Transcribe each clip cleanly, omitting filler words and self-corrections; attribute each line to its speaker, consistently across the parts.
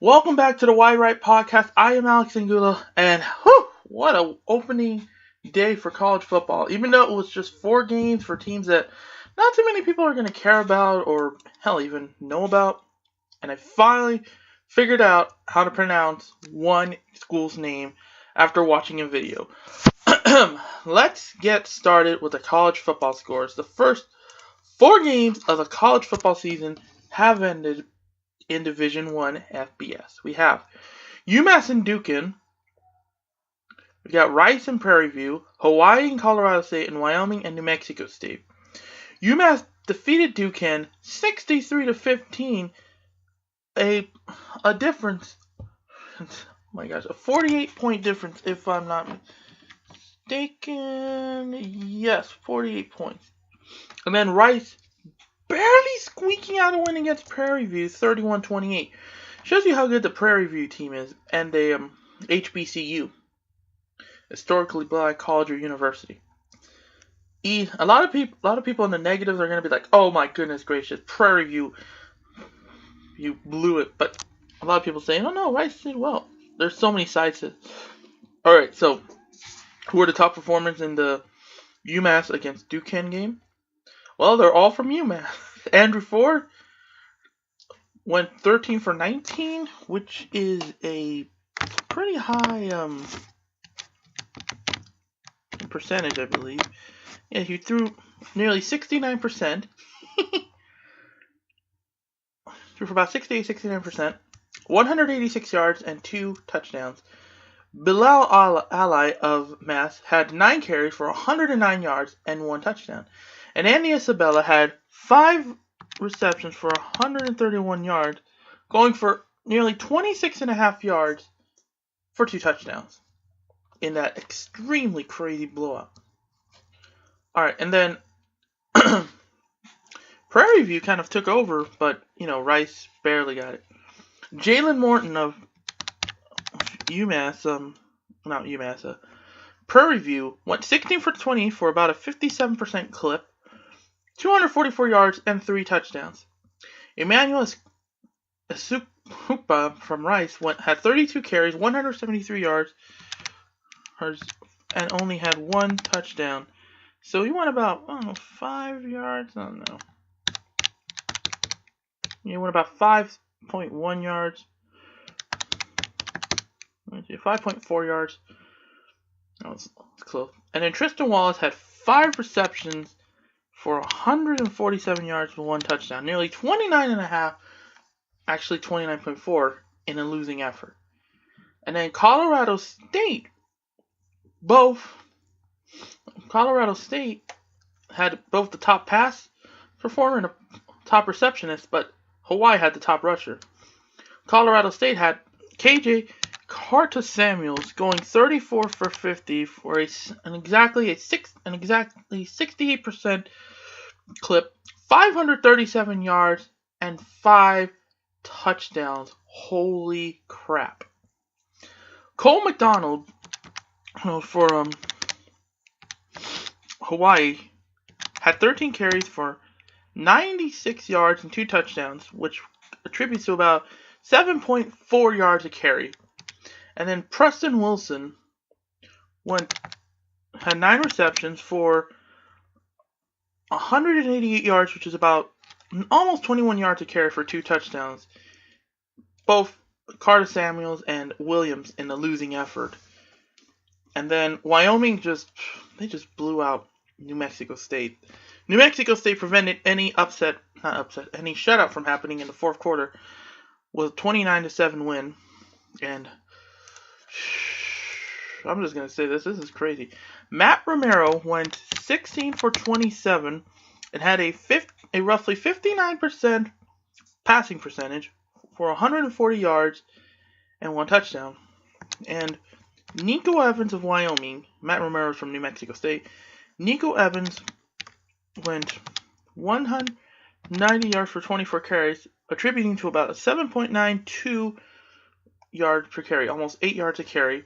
Speaker 1: Welcome back to the Why Right podcast. I am Alex Angula, and what a opening day for college football. Even though it was just 4 games for teams that not too many people are going to care about or hell even know about, and I finally figured out how to pronounce one school's name after watching a video. Let's get started with the college football scores. The first 4 games of the college football season have ended in Division I FBS. We have UMass and Duquesne. We got Rice and Prairie View, Hawaii and Colorado State, and Wyoming and New Mexico State. UMass defeated Duquesne 63-15. A difference. Oh my gosh, a 48-point difference if I'm not mistaken. Yes, 48 points. And then Rice barely squeaking out a win against Prairie View, 31-28. Shows you how good the Prairie View team is, and a HBCU, historically black college or university. A lot of people in the negatives are gonna be like, "Oh my goodness gracious, Prairie View, you blew it." But a lot of people say, "Oh no, Rice did well." There's so many sides to it. All right, so who are the top performers in the UMass against Duquesne game? Well, they're all from UMass. Andrew Ford went 13 for 19, which is a pretty high percentage, I believe. Yeah, he threw nearly 69%. Threw for about 69%, 186 yards, and 2 touchdowns. Bilal Ali of Mass had 9 carries for 109 yards and 1 touchdown. And Andy Isabella had 5 receptions for 131 yards, going for nearly 26.5 yards for 2 touchdowns in that extremely crazy blowout. Alright, and then Prairie View kind of took over, but, Rice barely got it. Jalen Morton of Prairie View went 16 for 20 for about a 57% clip, 244 yards, and 3 touchdowns. Emmanuel Asukpa from Rice had 32 carries, 173 yards, and only had 1 touchdown. So he went about, 5 yards? I don't know. He went about 5.1 yards. 5.4 yards. That was close. And then Tristan Wallace had 5 receptions for 147 yards with 1 touchdown. Nearly 29.5, actually 29.4 in a losing effort. And then Colorado State had both the top pass performer and a top receptionist, but Hawaii had the top rusher. Colorado State had KJ Carta Samuels going 34 for 50 for an exactly 68% clip, 537 yards, and 5 touchdowns. Holy crap. Cole McDonald for Hawaii had 13 carries for 96 yards and 2 touchdowns, which attributes to about 7.4 yards a carry. And then Preston Wilson had 9 receptions for 188 yards, which is about almost 21 yards a carry for 2 touchdowns. Both Carter Samuels and Williams in the losing effort. And then Wyoming just blew out New Mexico State. New Mexico State prevented any any shutout from happening in the fourth quarter with a 29-7 win. And I'm just going to say this is crazy. Matt Romero went 16 for 27 and had a roughly 59% passing percentage for 140 yards and 1 touchdown. And Nico Evans of Wyoming, Matt Romero from New Mexico State, Nico Evans went 190 yards for 24 carries, attributing to about a 7.92 yards per carry, almost 8 yards a carry.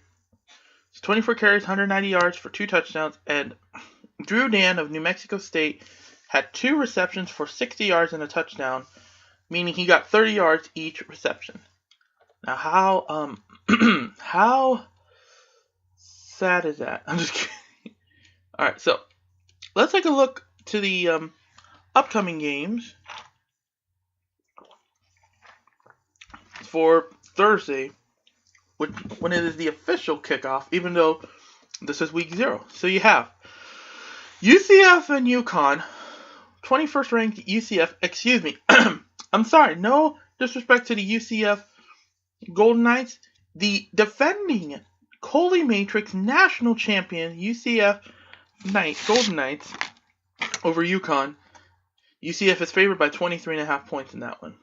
Speaker 1: It's 24 carries, 190 yards for 2 touchdowns, and Drew Dan of New Mexico State had 2 receptions for 60 yards and a touchdown, meaning he got 30 yards each reception. Now, how how sad is that? I'm just kidding. All right, so let's take a look to the upcoming games for Thursday, when it is the official kickoff, even though this is week 0. So you have UCF and UConn, 21st ranked UCF, excuse me, I'm sorry, no disrespect to the UCF Golden Knights, the defending Coley Matrix national champion UCF Golden Knights over UConn. UCF is favored by 23.5 points in that one.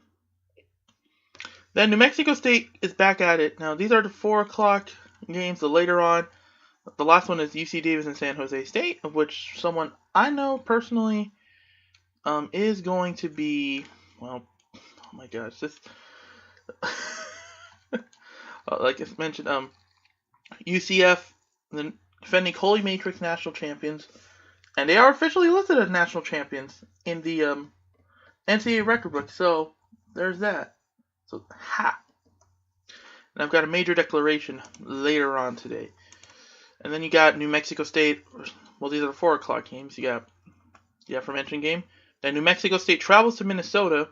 Speaker 1: Then New Mexico State is back at it. Now, these are the 4 o'clock games. The later on, the last one is UC Davis and San Jose State, of which someone I know personally is going to be, well, oh my gosh, this, like I mentioned, UCF, the defending Holy Matrix national champions, and they are officially listed as national champions in the NCAA record book. So there's that. So and I've got a major declaration later on today. And then you got New Mexico State. Well, these are the 4 o'clock games. You got the aforementioned game. Then New Mexico State travels to Minnesota.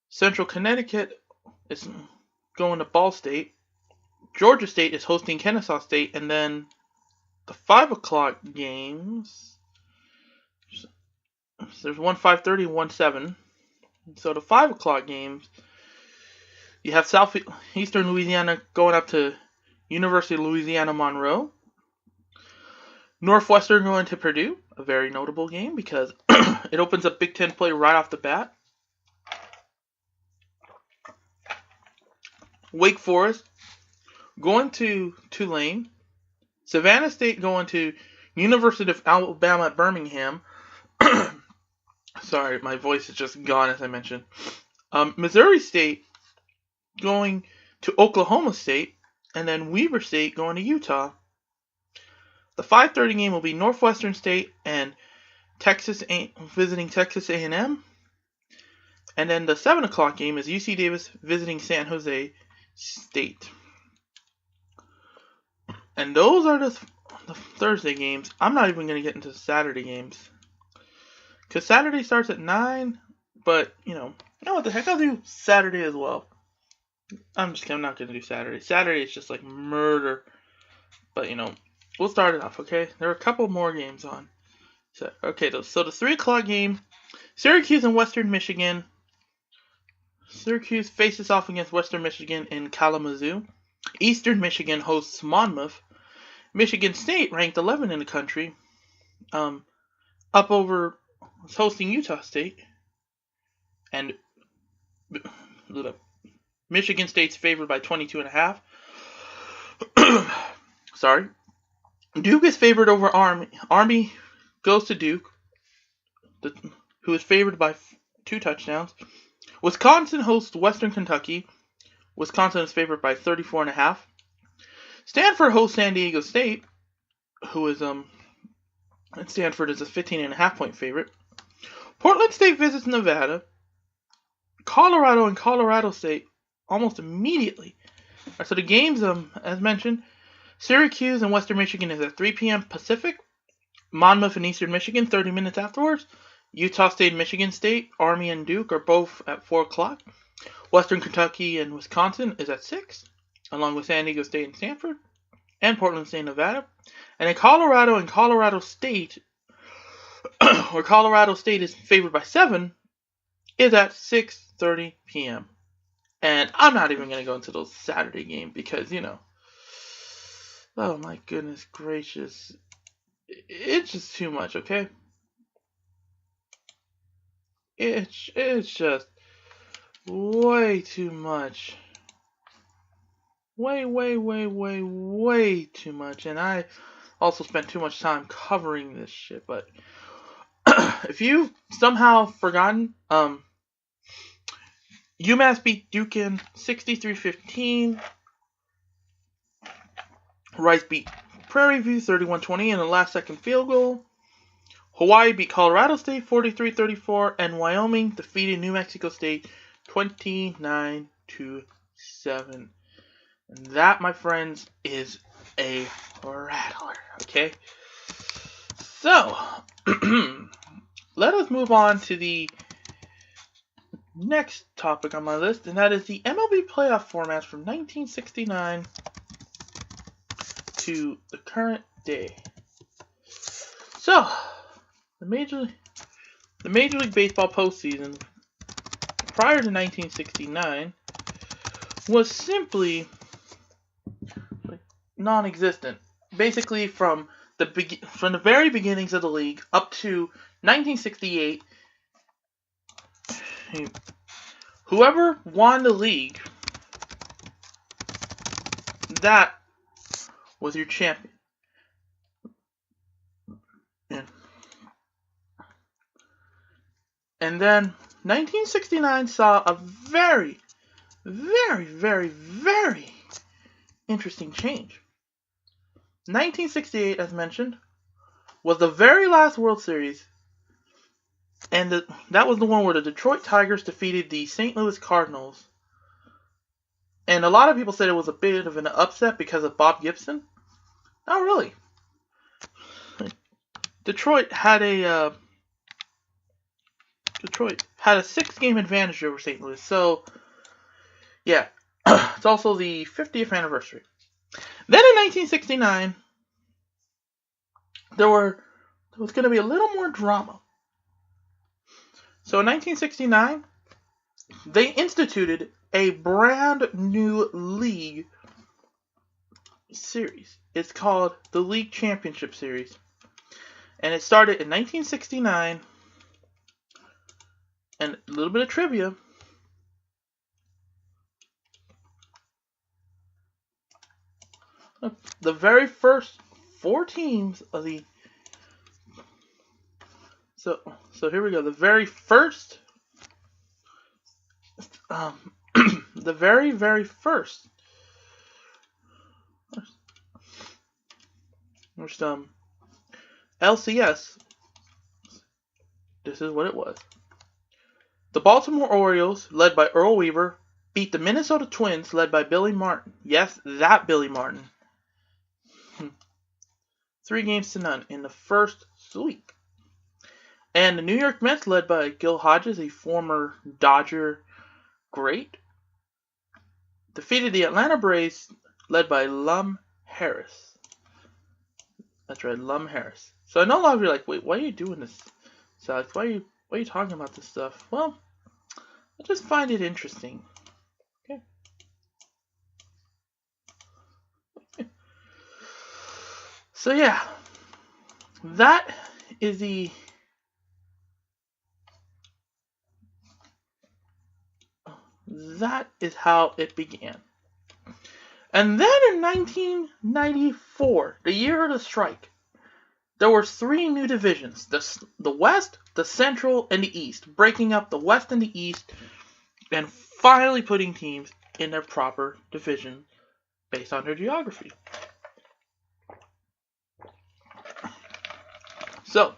Speaker 1: Central Connecticut is going to Ball State. Georgia State is hosting Kennesaw State. And then the 5 o'clock games. There's one 5:30 and one 7. So the 5 o'clock games, you have Southeastern Louisiana going up to University of Louisiana Monroe. Northwestern going to Purdue, a very notable game because it opens up Big Ten play right off the bat. Wake Forest going to Tulane. Savannah State going to University of Alabama at Birmingham. Sorry, my voice is just gone as I mentioned. Missouri State going to Oklahoma State. And then Weber State going to Utah. The 5:30 game will be Northwestern State and Texas visiting Texas A&M. And then the 7 o'clock game is UC Davis visiting San Jose State. And those are the Thursday games. I'm not even going to get into the Saturday games. Because Saturday starts at 9. But, you know what the heck, I'll do Saturday as well. I'm not going to do Saturday. Saturday is just like murder. But, we'll start it off, okay? There are a couple more games on. So the 3 o'clock game, Syracuse and Western Michigan. Syracuse faces off against Western Michigan in Kalamazoo. Eastern Michigan hosts Monmouth. Michigan State, ranked 11 in the country, is hosting Utah State. And Michigan State's favored by 22.5. Sorry. Duke is favored over Army. Army goes to Duke, who is favored by 2 touchdowns. Wisconsin hosts Western Kentucky. Wisconsin is favored by 34.5. Stanford hosts San Diego State, who is Stanford is a 15.5 point favorite. Portland State visits Nevada. Colorado and Colorado State almost immediately. Right, so the games, as mentioned, Syracuse and Western Michigan is at 3 p.m. Pacific. Monmouth and Eastern Michigan, 30 minutes afterwards. Utah State and Michigan State, Army and Duke are both at 4 o'clock. Western Kentucky and Wisconsin is at 6, along with San Diego State and Stanford, and Portland State and Nevada. And in Colorado and Colorado State, where Colorado State is favored by 7, is at 6:30 p.m. And I'm not even going to go into those Saturday games because, oh my goodness gracious. It's just too much, okay? It's just way too much. Way too much. And I also spent too much time covering this shit. But if you've somehow forgotten, UMass beat Duquesne 63-15. Rice beat Prairie View 31-20 in a last-second field goal. Hawaii beat Colorado State 43-34, and Wyoming defeated New Mexico State 29-7. 7. And that, my friends, is a rattler. Okay? So, let us move on to the next topic on my list, and that is the MLB Playoff formats from 1969 to the current day. So, the Major League Baseball postseason prior to 1969 was simply non-existent. Basically, from the very beginnings of the league up to 1968, whoever won the league, that was your champion. And then 1969 saw a very, very, very, very interesting change. 1968, as mentioned, was the very last World Series, and that was the one where the Detroit Tigers defeated the St. Louis Cardinals. And a lot of people said it was a bit of an upset because of Bob Gibson. Not really. Detroit had a 6-game advantage over St. Louis. So, yeah, it's also the 50th anniversary. Then in 1969, there was going to be a little more drama. So in 1969, they instituted a brand new league series. It's called the League Championship Series. And it started in 1969. And a little bit of trivia. The very first 4 teams of the... So here we go. The very first... the very, very first... LCS. This is what it was. The Baltimore Orioles, led by Earl Weaver, beat the Minnesota Twins, led by Billy Martin. Yes, that Billy Martin. 3-0 in the first sweep. And the New York Mets, led by Gil Hodges, a former Dodger great, defeated the Atlanta Braves, led by Lum Harris. That's right, Lum Harris. So I know a lot of you are like, wait, why are you doing this, Alex? Why are you talking about this stuff? Well, I just find it interesting. Okay. So yeah, that is how it began. And then in 1994, the year of the strike, there were 3 new divisions, the West, the Central, and the East, breaking up the West and the East, and finally putting teams in their proper division based on their geography. So,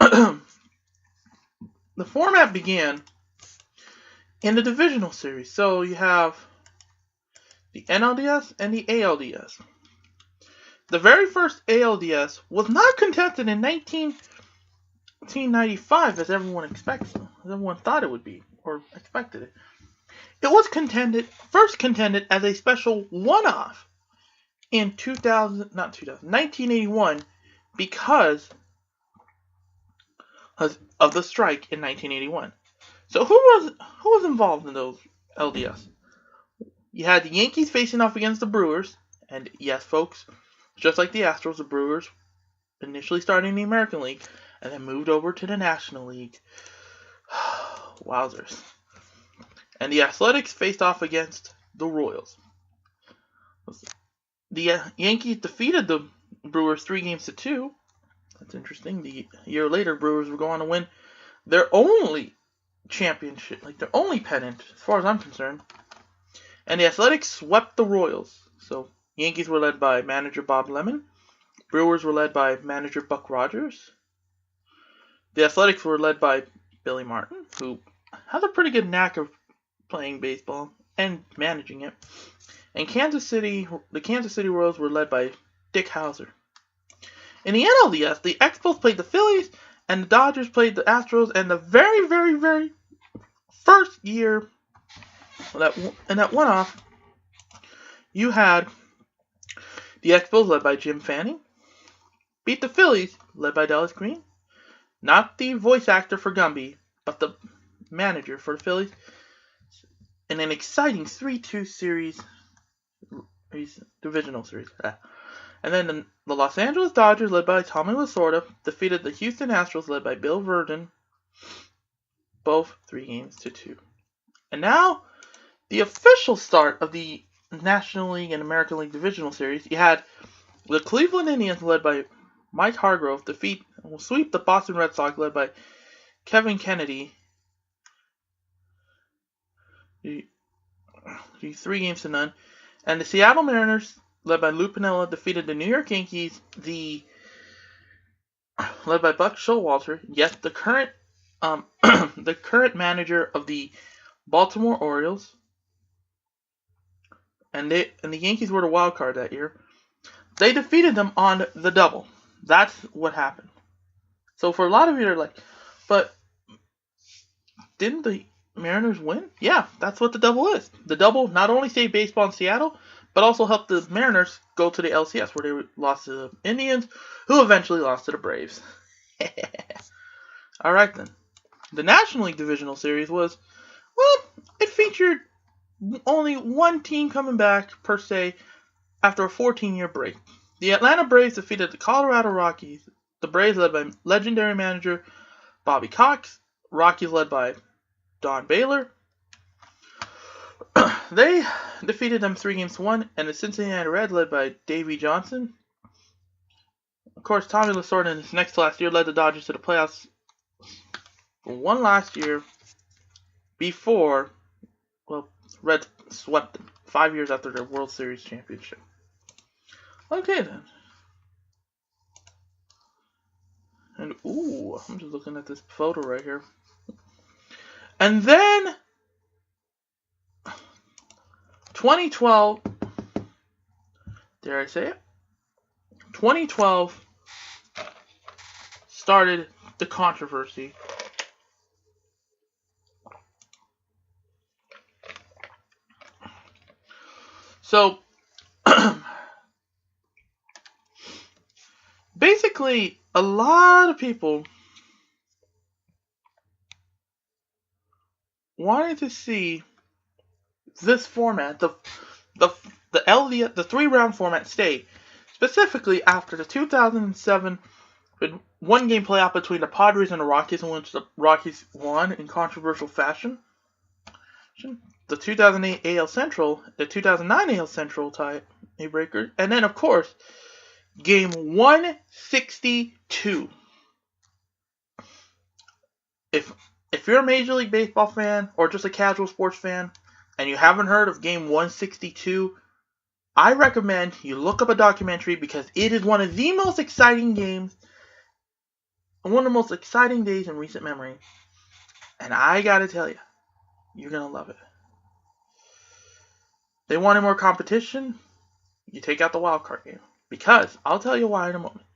Speaker 1: the format began in the divisional series. So you have the NLDS and the ALDS. The very first ALDS was not contested in 1995 as everyone thought it would be, or expected it. It was first contended as a special one-off in 1981 because of the strike in 1981. So who was involved in those LDS? You had the Yankees facing off against the Brewers, and yes, folks, just like the Astros, the Brewers initially started in the American League and then moved over to the National League. Wowzers. And the Athletics faced off against the Royals. The Yankees defeated the Brewers 3-2. That's interesting. The year later, Brewers were going to win their only championship, like their only pennant, as far as I'm concerned. And the Athletics swept the Royals. So Yankees were led by manager Bob Lemon. Brewers were led by manager Buck Rogers. The Athletics were led by Billy Martin, who has a pretty good knack of playing baseball. and managing it. And the Kansas City Royals were led by Dick Howser. In the NLDS, the Expos played the Phillies, and the Dodgers played the Astros. And the very, very, very first year that went off, you had the Expos led by Jim Fanning beat the Phillies led by Dallas Green, not the voice actor for Gumby, but the manager for the Phillies, in an exciting 3-2 series, divisional series. And then the Los Angeles Dodgers, led by Tommy Lasorda, defeated the Houston Astros, led by Bill Virdon, both 3-2. And now, the official start of the National League and American League Divisional Series, you had the Cleveland Indians, led by Mike Hargrove, sweep the Boston Red Sox, led by Kevin Kennedy, 3-0. And the Seattle Mariners, led by Lou Piniella, defeated the New York Yankees, led by Buck Showalter, yes, the current the current manager of the Baltimore Orioles. And the Yankees were the wild card that year. They defeated them on the double. That's what happened. So for a lot of you, they're like, but didn't the Mariners win? Yeah, that's what the double is. The double not only saved baseball in Seattle, but also helped the Mariners go to the LCS, where they lost to the Indians, who eventually lost to the Braves. Alright then. The National League Divisional Series was, well, it featured only one team coming back, per se, after a 14-year break. The Atlanta Braves defeated the Colorado Rockies. The Braves led by legendary manager Bobby Cox. Rockies led by Don Baylor. They defeated them 3-1, and the Cincinnati Reds, led by Davey Johnson. Of course, Tommy Lasorda in his next to last year led the Dodgers to the playoffs for one last year before, well, Reds swept them 5 years after their World Series championship. Okay then. And ooh, I'm just looking at this photo right here. And then 2012, dare I say it? 2012 started the controversy. So, basically, a lot of people wanted to see this format, the LDS, the 3-round format, stay, specifically after the 2007 one-game playoff between the Padres and the Rockies, in which the Rockies won in controversial fashion. The 2008 AL Central, the 2009 AL Central tiebreaker, and then of course, Game 162. If you're a Major League Baseball fan or just a casual sports fan and you haven't heard of Game 162, I recommend you look up a documentary, because it is one of the most exciting games and one of the most exciting days in recent memory. And I gotta tell you, you're gonna love it. They wanted more competition, you take out the wild card game. Because, I'll tell you why in a moment.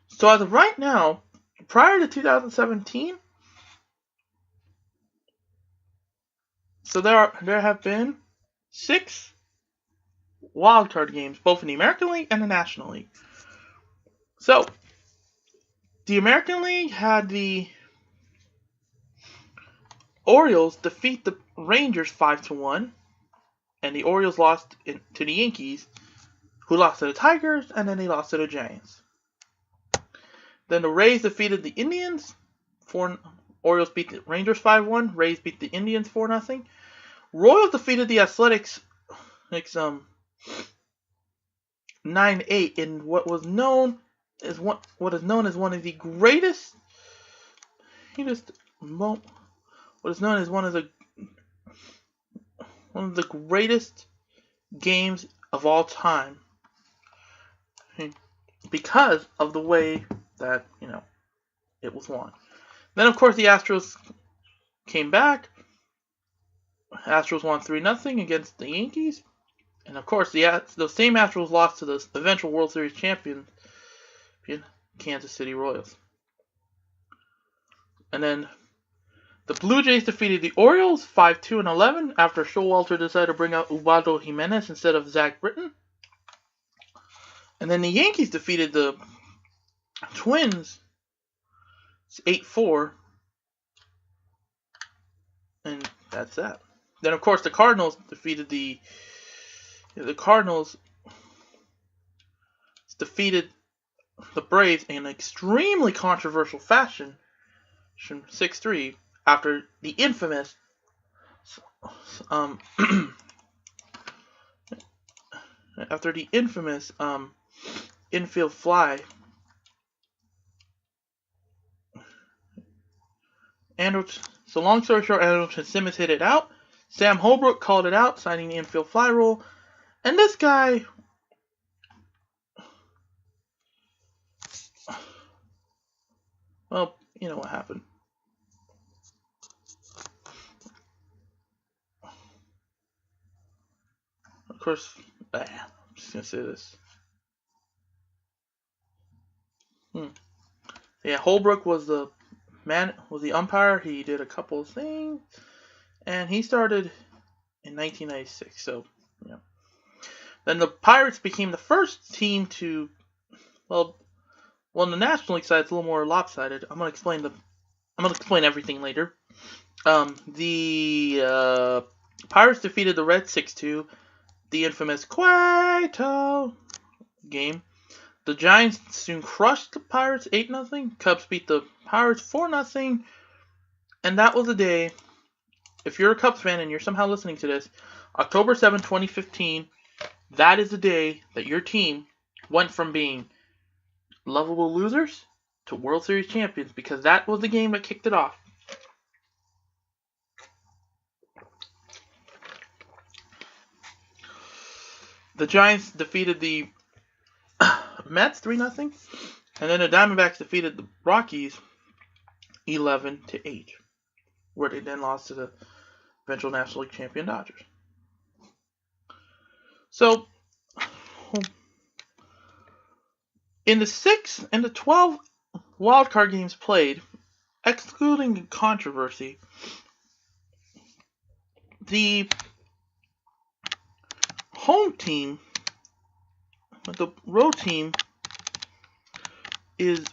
Speaker 1: So as of right now, prior to 2017, so there have been 6 wildcard games, both in the American League and the National League. So, the American League had the Orioles defeat the Rangers 5-1, and the Orioles lost to the Yankees, who lost to the Tigers, and then they lost to the Giants. Then the Rays defeated the Indians. Orioles beat the Rangers 5-1. Rays beat the Indians 4-0. Royals defeated the Athletics 9-8 in what is known as one of the greatest. What is known as one of the greatest games of all time, because of the way that, it was won. Then, of course, the Astros came back, Astros won 3-0 against the Yankees. And of course, those same Astros lost to the eventual World Series champion, Kansas City Royals. And then the Blue Jays defeated the Orioles 5-2 and 11 after Showalter decided to bring out Ubaldo Jimenez instead of Zach Britton. And then the Yankees defeated the Twins 8-4. And that's that. Then of course the Cardinals defeated the Braves in an extremely controversial fashion, 6-3, after the infamous infield fly. So long story short, Andrelton Simmons hit it out. Sam Holbrook called it out, signing the infield fly rule. And this guy, well, you know what happened. Of course, I'm just going to say this. Yeah, Holbrook was the umpire. He did a couple of things, and he started in 1996. So, yeah. Then the Pirates became the first team to, well, in the National League side, it's a little more lopsided. I'm gonna explain everything later. The Pirates defeated the Reds 6-2, the infamous Cueto game. The Giants soon crushed the Pirates 8-0. Cubs beat the Pirates 4-0. And that was the day, if you're a Cubs fan and you're somehow listening to this, October 7, 2015, that is the day that your team went from being lovable losers to World Series champions, because that was the game that kicked it off. The Giants defeated the Mets 3-0, and then the Diamondbacks defeated the Rockies 11-8, where they then lost to the eventual National League champion Dodgers. So, in the 6 and the 12 wildcard games played, excluding the controversy, the home team, the road team, has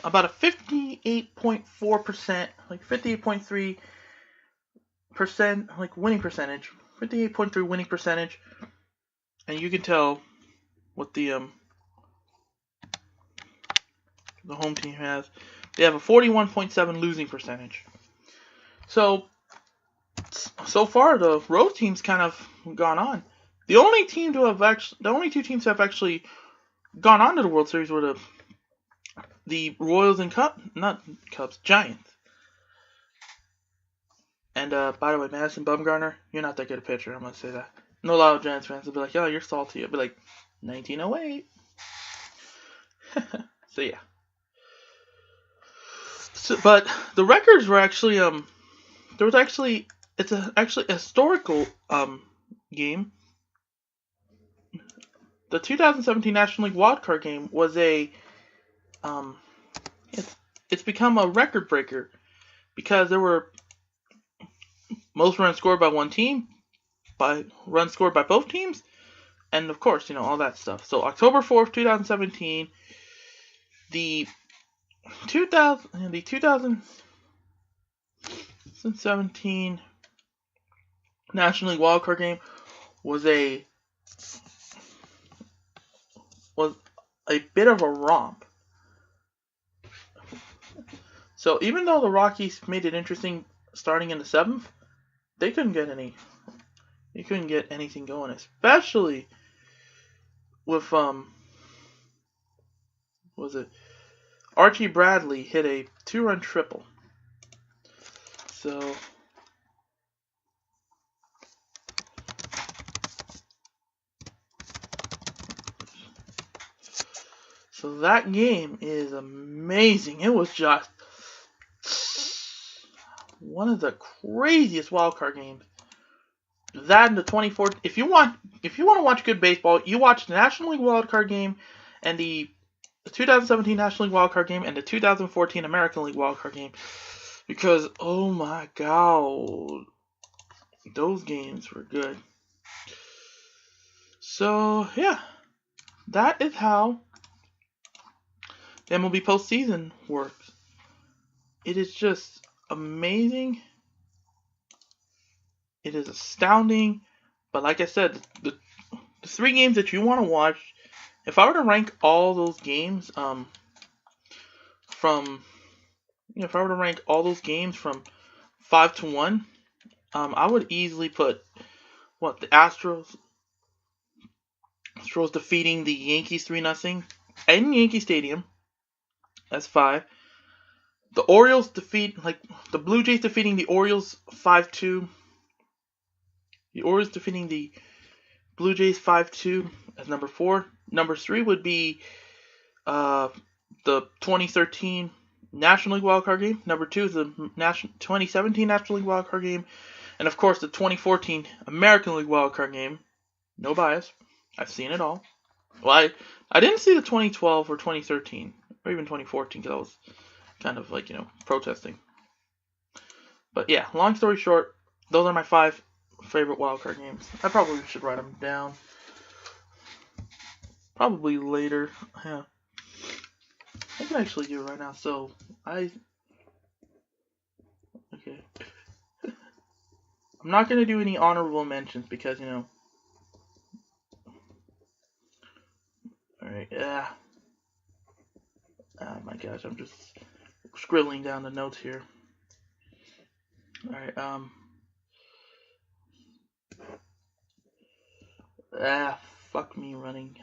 Speaker 1: about a 58.4%, like 58.3%, like winning percentage, 58.3 winning percentage, and you can tell what the home team has. They have a 41.7 losing percentage. So far the road team's kind of gone on. The only two teams that have actually gone on to the World Series were the Royals and Giants. And by the way, Madison Bumgarner, you're not that good a pitcher. I'm gonna say that. No, a lot of Giants fans will be like, "Oh, you're salty." I'll be like, 1908. So yeah. But the records were actually it's actually a historical game. The 2017 National League wildcard game was it's become a record breaker, because there were most runs scored by one team, by runs scored by both teams, and of course, all that stuff. So October 4th, 2017, the 2017 National League wildcard game was a bit of a romp. So even though the Rockies made it interesting starting in the 7th, they couldn't get anything going, especially with Archie Bradley hit a 2-run triple. So that game is amazing. It was just one of the craziest wild card games. That and the 2014. If you want to watch good baseball, you watch the National League wild card game and the 2017 National League wild card game and the 2014 American League wild card game, because oh my god, those games were good. So yeah, that is how the MLB postseason works. It is just amazing. It is astounding. But like I said, the 3 games that you want to watch, if I were to rank all those games, if I were to rank all those games from 5 to 1, I would easily put the Astros defeating the Yankees 3-0 in Yankee Stadium. That's 5. The Orioles the Blue Jays defeating the Orioles 5-2. The Orioles defeating the Blue Jays 5-2 as number 4. Number 3 would be the 2013 National League wildcard game. Number 2 is the 2017 National League wildcard game. And of course the 2014 American League wildcard game. No bias. I've seen it all. Well, I didn't see the 2012 or 2013 or even 2014 because I was kind of protesting. But yeah, long story short, those are my 5 favorite wildcard games. I probably should write them down. Probably later. Yeah. I can actually do it right now. So, okay. I'm not going to do any honorable mentions because, Alright, oh my gosh, I'm just scribbling down the notes here. Alright, fuck me running,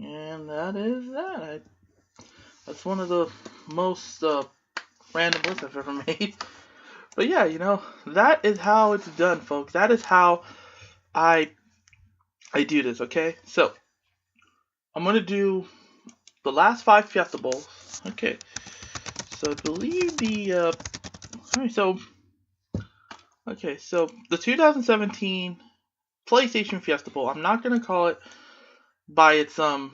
Speaker 1: and that is that. That's one of the most, random lists I've ever made. But yeah, that is how it's done, folks. That is how I do this, okay? So, I'm going to do the last 5 Fiesta Bowls. Okay. So, I believe alright, so the 2017 PlayStation Fiesta Bowl, I'm not going to call it by its, wait,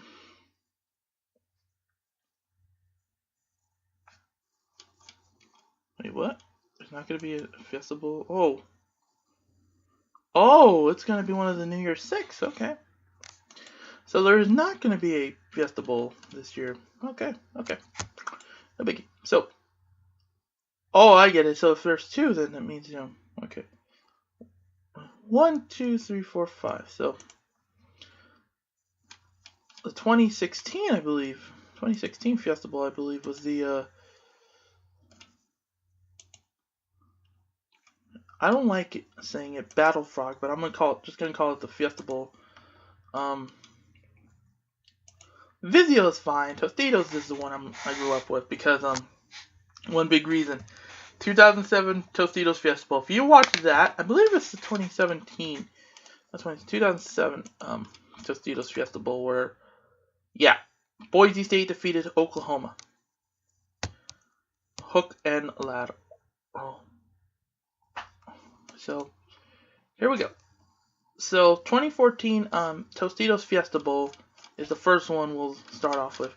Speaker 1: what? There's not going to be a Fiesta Bowl? Oh, it's going to be one of the New Year's 6. Okay. So there's not going to be a Fiesta Bowl this year. Okay. No biggie. So, I get it. So if there's 2, then that means, okay. 1, 2, 3, 4, 5. So, the 2016, I believe. 2016 Fiesta Bowl, I believe, was the, I don't like saying it Battle Frog, but I'm just gonna call it the Fiesta Bowl. Vizio is fine. Tostitos is the one I grew up with because one big reason. 2007 Tostitos Fiesta Bowl. If you watch that, I believe it's the 2017. That's 2007 Tostitos Fiesta Bowl where, Boise State defeated Oklahoma. Hook and ladder. Oh. So, here we go. So, 2014 Tostitos Fiesta Bowl is the first one we'll start off with.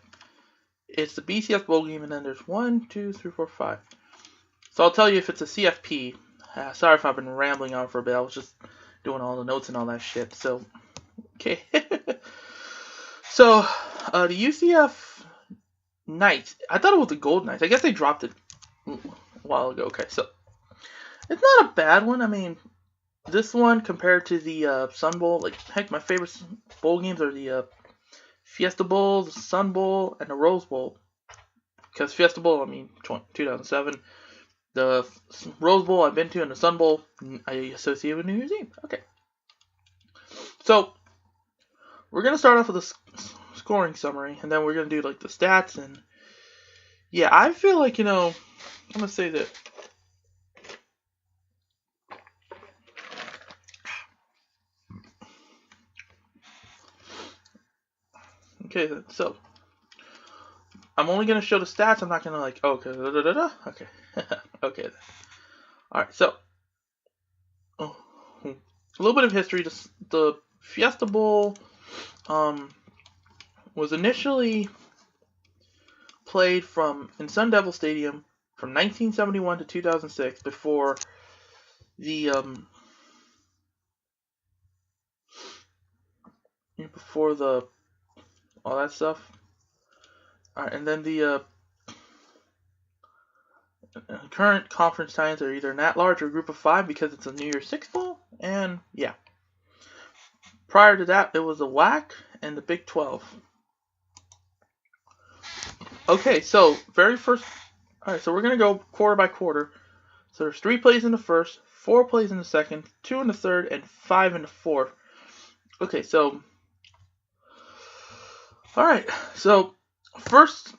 Speaker 1: It's the BCS Bowl game, and then there's 1, 2, 3, 4, 5. So, I'll tell you if it's a CFP. Sorry if I've been rambling on for a bit. I was just doing all the notes and all that shit. So, okay. So, the UCF Knights. I thought it was the Gold Knights. I guess they dropped it a while ago. Okay, so. It's not a bad one. I mean, this one compared to the Sun Bowl, heck, my favorite bowl games are the Fiesta Bowl, the Sun Bowl, and the Rose Bowl. Because Fiesta Bowl, 2007. The Rose Bowl I've been to, and the Sun Bowl I associate with New Year's Eve. Okay. So, we're going to start off with a scoring summary, and then we're going to do, the stats, and yeah, I feel like, I'm going to say that okay, so I'm only going to show the stats. I'm not going to like, okay, okay, okay. Alright, so, a little bit of history. The Fiesta Bowl was initially played in Sun Devil Stadium from 1971 to 2006 before the all that stuff. Alright, and then the current conference times are either an at-large or group of 5 because it's a New Year's Six Bowl, and yeah. Prior to that, it was the WAC and the Big 12. Okay, so very first. Alright, so we're going to go quarter by quarter. So there's 3 plays in the first, 4 plays in the second, 2 in the third, and 5 in the fourth. Okay, so. Alright, so first.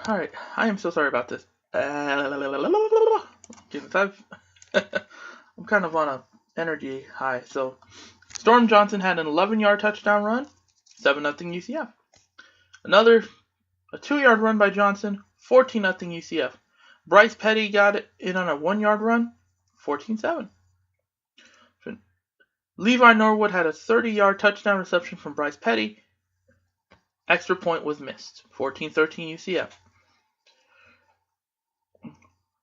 Speaker 1: Alright, I am so sorry about this. I'm kind of on a energy high. So Storm Johnson had an 11-yard touchdown run, 7-0 UCF. Another a 2-yard run by Johnson, 14-0 UCF. Bryce Petty got it in on a 1-yard run, 14-7. Levi Norwood had a 30-yard touchdown reception from Bryce Petty. Extra point was missed, 14-13 UCF.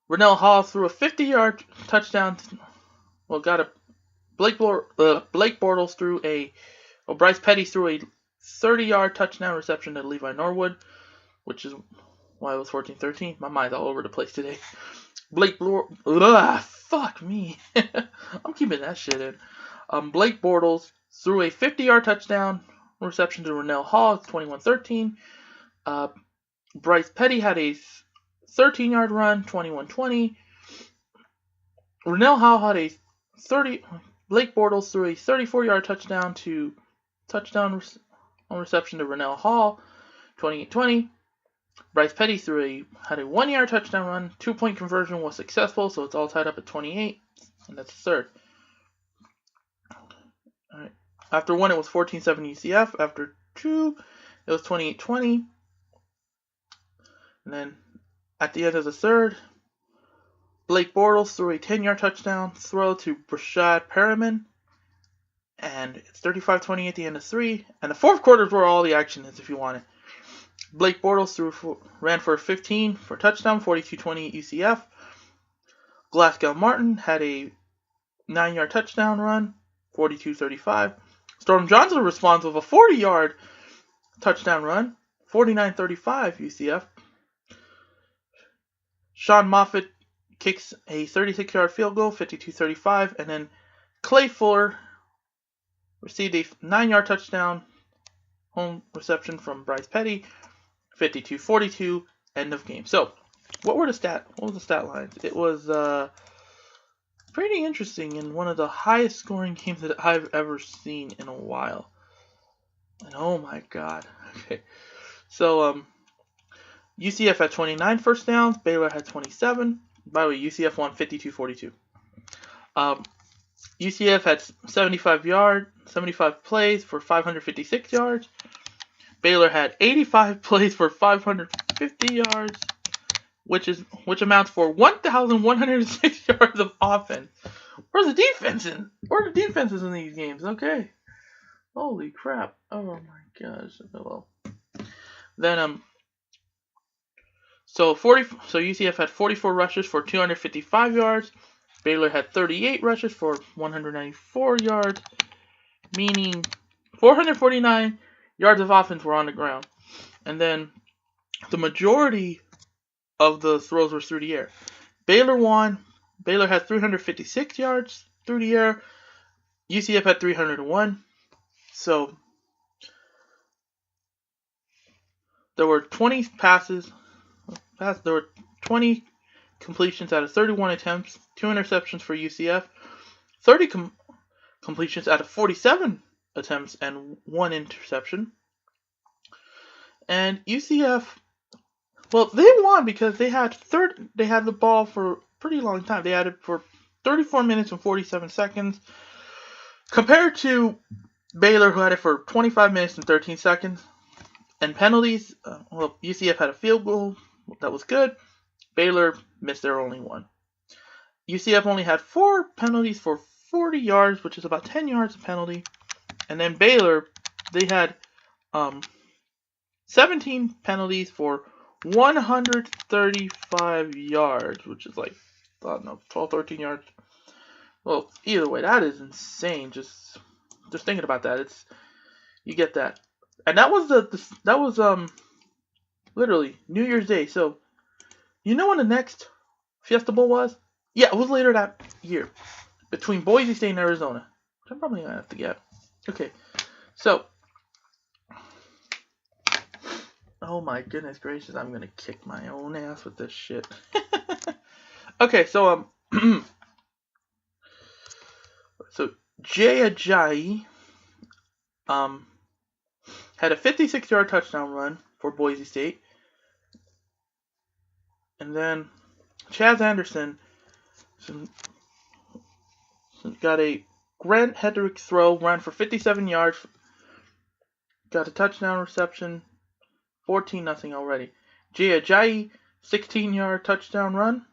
Speaker 1: Rennell Hall threw a 50-yard touchdown. Well, got a Blake Bortles threw Bryce Petty threw a 30-yard touchdown reception to Levi Norwood, which is why it was 14-13. My mind's all over the place today. Fuck me. I'm keeping that shit in. Blake Bortles threw a 50-yard touchdown reception to Rennell Hall, 21-13. Bryce Petty had a 13-yard run, 21-20. Rennell Hall had a Blake Bortles threw a 34-yard touchdown reception to Rennell Hall, 28-20. Bryce Petty had a 1-yard touchdown run. 2-point conversion was successful, so it's all tied up at 28, and that's the third. All right. After 1, it was 14-7 UCF. After 2, it was 28-20. And then at the end of the third, Blake Bortles threw a 10-yard touchdown throw to Brashad Perriman. And it's 35-20 at the end of 3. And the fourth quarter is where all the action is if you want it. Blake Bortles ran for 15 for a touchdown, 42-20 UCF. Glasgow Martin had a 9-yard touchdown run, 42-35. Storm Johnson responds with a 40-yard touchdown run, 49-35 UCF. Sean Moffitt kicks a 36-yard field goal, 52-35. And then Clay Fuller received a 9-yard touchdown home reception from Bryce Petty, 52-42, end of game. So, what was the stat lines? It was pretty interesting and one of the highest scoring games that I've ever seen in a while. And oh my god. Okay. So, UCF had 29 first downs, Baylor had 27. By the way, UCF won 52-42. UCF had 75 plays for 556 yards. Baylor had 85 plays for 550 yards, which amounts for 1,106 yards of offense. Where's the defense in? Where are the defenses in these games? Okay. Holy crap. Oh my gosh. Well. Then so UCF had 44 rushes for 255 yards. Baylor had 38 rushes for 194 yards, meaning 449 yards of offense were on the ground. And then the majority of the throws were through the air. Baylor won. Baylor had 356 yards through the air. UCF had 301. So there were 20 passes. There were 20 completions out of 31 attempts, 2 interceptions for UCF, 30 completions out of 47 attempts, and 1 interception. And UCF, well, they won because they had the ball for a pretty long time. They had it for 34 minutes and 47 seconds, compared to Baylor, who had it for 25 minutes and 13 seconds. And penalties, UCF had a field goal that was good. Baylor missed their only one. UCF only had 4 penalties for 40 yards, which is about 10 yards of penalty. And then Baylor, they had 17 penalties for 135 yards, which is like, I don't know, 12, 13 yards. Well, either way, that is insane. Just thinking about that, you get that. And that was literally New Year's Day. So, you know when the next Fiesta Bowl was? Yeah, it was later that year, between Boise State and Arizona. Which I'm probably gonna have to get. Okay, so, oh my goodness gracious, I'm gonna kick my own ass with this shit. Okay, so so Jay Ajayi had a 56-yard touchdown run for Boise State, and then Chaz Anderson got a Grant Hedrick throw, ran for 57 yards, got a touchdown reception, 14-0 already. Jay Ajayi, 16-yard touchdown run.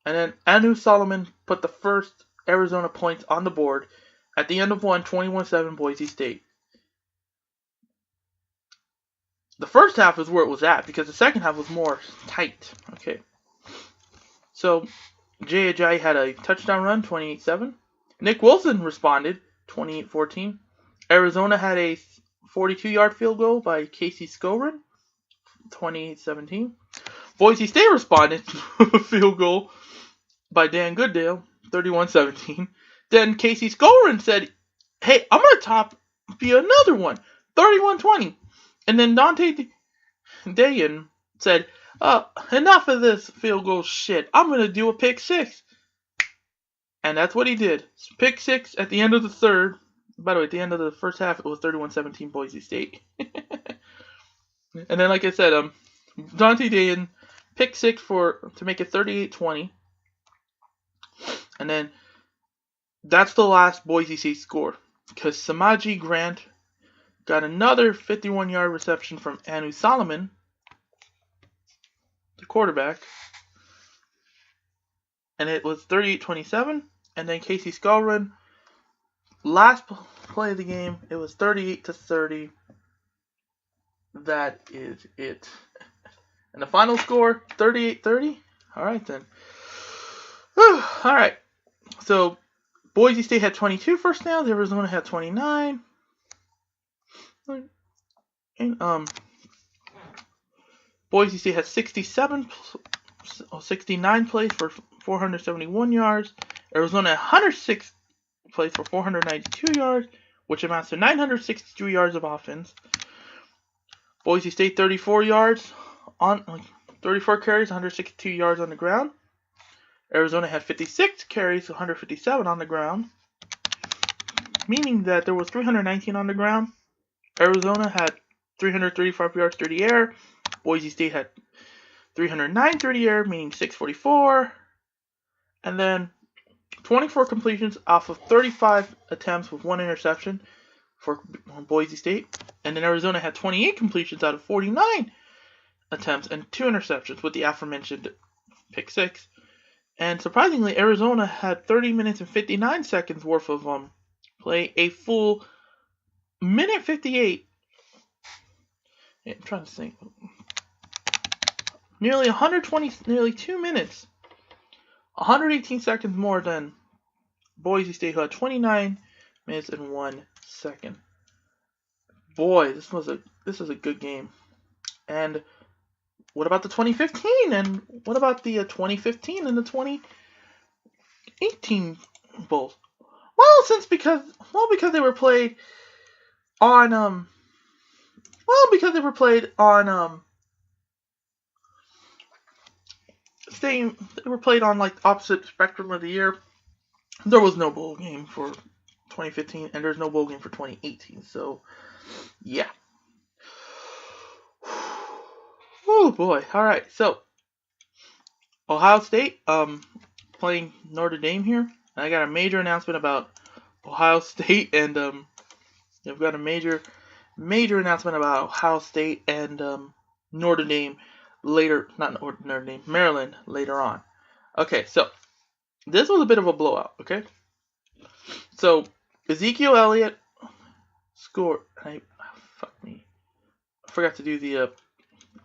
Speaker 1: And then Anu Solomon put the first Arizona points on the board at the end of one, 21-7 Boise State. The first half is where it was at, because the second half was more tight. Okay. So, Jay Ajayi had a touchdown run, 28-7. Nick Wilson responded, 28-14. Arizona had a 42-yard field goal by Casey Skowron, 28-17. Boise State responded to a field goal by Dan Gooddale, 31-17. Then Casey Skowron said, hey, I'm going to top you another one, 31-20. And then Dante Dayan said, enough of this field goal shit. I'm going to do a pick six. And that's what he did. Pick six at the end of the third. By the way, at the end of the first half, it was 31-17 Boise State. And then, like I said, Dante Dayan, pick six to make it 38-20. And then that's the last Boise State score. Because Samaji Grant got another 51-yard reception from Anu Solomon, the quarterback. And it was 38-27. And then Casey Skowron, last play of the game, it was 38-30. That is it. And the final score, 38-30. All right, then. Whew. All right. So, Boise State had 22 first downs. Arizona had 29. And, Boise State had 69 plays for 471 yards. Arizona had 106 plays for 492 yards, which amounts to 962 yards of offense. Boise State 34 carries, 162 yards on the ground. Arizona had 56 carries, 157 on the ground, meaning that there was 319 on the ground. Arizona had 335 yards through the air. Boise State had 309 through the air, meaning 644. And then 24 completions off of 35 attempts with 1 interception for Boise State. And then Arizona had 28 completions out of 49 attempts and 2 interceptions with the aforementioned pick six. And surprisingly, Arizona had 30 minutes and 59 seconds worth of play, a full minute 58. I'm trying to think. Nearly 2 minutes. 118 seconds more than Boise State, who had 29 minutes and 1 second. Boy, this is a good game. And what about the 2015? And what about the 2015 and the 2018 bowls? Well, because they were played on they were played on like opposite spectrum of the year. There was no bowl game for 2015, and there's no bowl game for 2018. So, yeah. Oh boy! All right, so Ohio State playing Notre Dame here. I got a major announcement about Ohio State, and they've got a major major announcement about Ohio State and Notre Dame later, not Notre Dame, Maryland later on. Okay, so this was a bit of a blowout. Okay, so Ezekiel Elliott scored. Fuck me, I forgot to do the